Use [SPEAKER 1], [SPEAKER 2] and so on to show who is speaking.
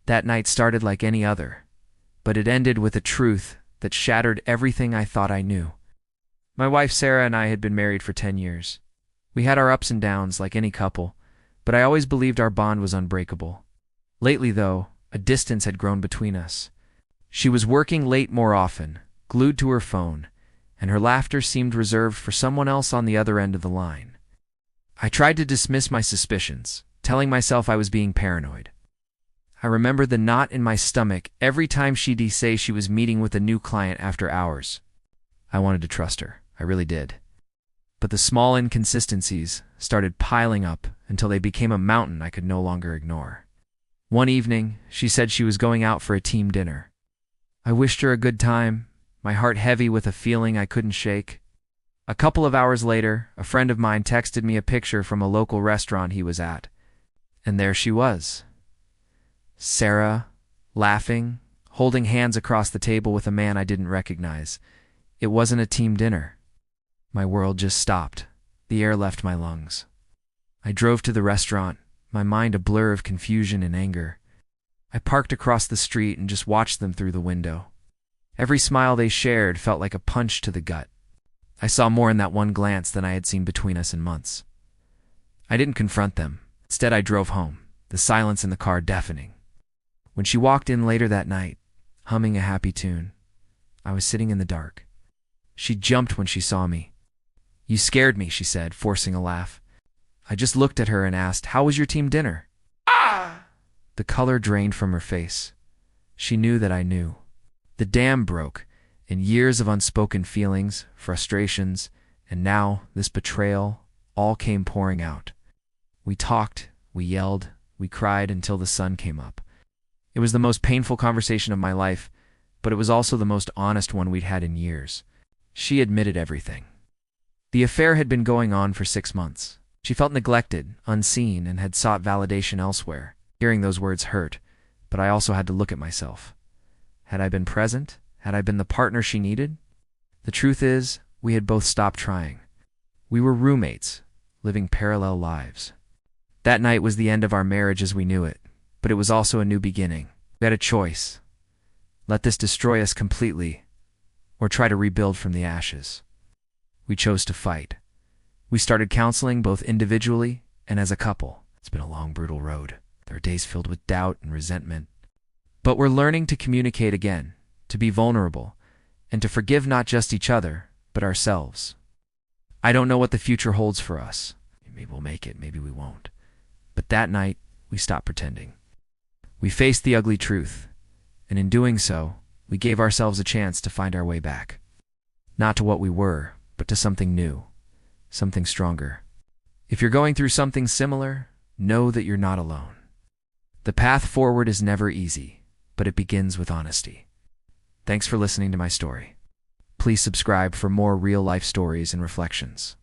[SPEAKER 1] That night started like any other, but it ended with a truth that shattered everything I thought I knew. My wife Sarah and I had been married for 10 years. We had our ups and downs like any couple, but I always believed our bond was unbreakable. Lately, though, a distance had grown between us. She was working late more often, glued to her phone, and her laughter seemed reserved for someone else on the other end of the line. I tried to dismiss my suspicions, telling myself I was being paranoid. I remember the knot in my stomach every time she'd say she was meeting with a new client after hours. I wanted to trust her, I really did. But the small inconsistencies started piling up until they became a mountain I could no longer ignore. One evening, she said she was going out for a team dinner. I wished her a good time, my heart heavy with a feeling I couldn't shake. A couple of hours later, a friend of mine texted me a picture from a local restaurant he was at. And there she was. Sarah, laughing, holding hands across the table with a man I didn't recognize. It wasn't a team dinner. My world just stopped. The air left my lungs. I drove to the restaurant, my mind a blur of confusion and anger. I parked across the street and just watched them through the window. Every smile they shared felt like a punch to the gut. I saw more in that one glance than I had seen between us in months. I didn't confront them. Instead, I drove home, the silence in the car deafening. When she walked in later that night, humming a happy tune, I was sitting in the dark. She jumped when she saw me. "You scared me," she said, forcing a laugh. I just looked at her and asked, "How was your team dinner?" "Ah!" The color drained from her face. She knew that I knew. The dam broke, and years of unspoken feelings, frustrations, and now this betrayal all came pouring out. We talked, we yelled, we cried until the sun came up. It was the most painful conversation of my life, but it was also the most honest one we'd had in years. She admitted everything. The affair had been going on for 6 months. She felt neglected, unseen, and had sought validation elsewhere. Hearing those words hurt, but I also had to look at myself. Had I been present? Had I been the partner she needed? The truth is, we had both stopped trying. We were roommates, living parallel lives. That night was the end of our marriage as we knew it, but it was also a new beginning. We had a choice. Let this destroy us completely, or try to rebuild from the ashes. We chose to fight. We started counseling both individually and as a couple. It's been a long, brutal road. There are days filled with doubt and resentment. But we're learning to communicate again, to be vulnerable, and to forgive not just each other, but ourselves. I don't know what the future holds for us. Maybe we'll make it, maybe we won't. But that night, we stopped pretending. We faced the ugly truth, and in doing so, we gave ourselves a chance to find our way back. Not to what we were, but to something new, something stronger. If you're going through something similar, know that you're not alone. The path forward is never easy, but it begins with honesty. Thanks for listening to my story. Please subscribe for more real-life stories and reflections.